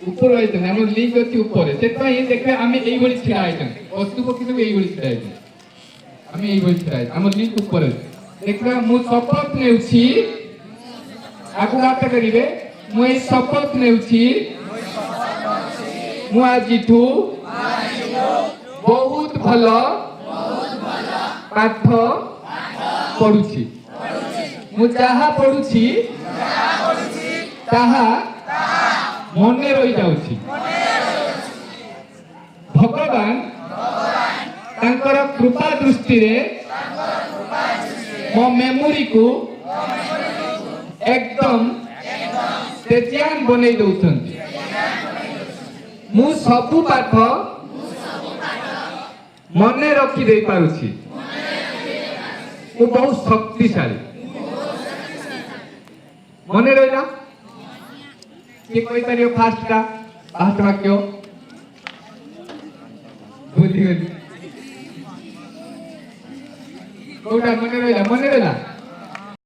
উপর হয়েছে আমার লিঙ্ক হচ্ছে উপরে সেটাই দেখবে আমি এইভাবে ছিড়া আইটেম বস্তু পক্ষে ସବୁ এইভাবে ছিড়া আইটেম আমি এইভাবে ছিড়া আইটেম আমার লিঙ্ক উপরে দেখবে ମୁଁ ଶପଥ ନେଉଛି ଆଗକୁ ହାତ କରିବେ ମୁଁ এই ଶପଥ ନେଉଛି ମୁଁ ଆଜିଠୁ ବହୁତ ଭଲ ପାଠ ପଢୁଛି ମୁଁ ଯାହା ପଢୁଛି ତାହା ମନେ ରହିଯାଉଛି ଭଗବାନ ତାଙ୍କର କୃପା ଦୃଷ୍ଟିରେ ମୋ ମେମୋରିକୁ ଏକଦମ ତେଜାନ ବନେଇ ଦଉଛନ୍ତି ମୁଁ ସବୁ ପାଠ ମନେ ରଖି ଦେଇ ପାରୁଛି ମୁଁ ବହୁତ ଶକ୍ତିଶାଳୀ ମନେ ରହିଲା କିଏ କହିପାରିବ ଫାଷ୍ଟ ବାକ୍ୟ ଭୁଲିଗଲି କୋଉଟା ମନେ ରହିଲା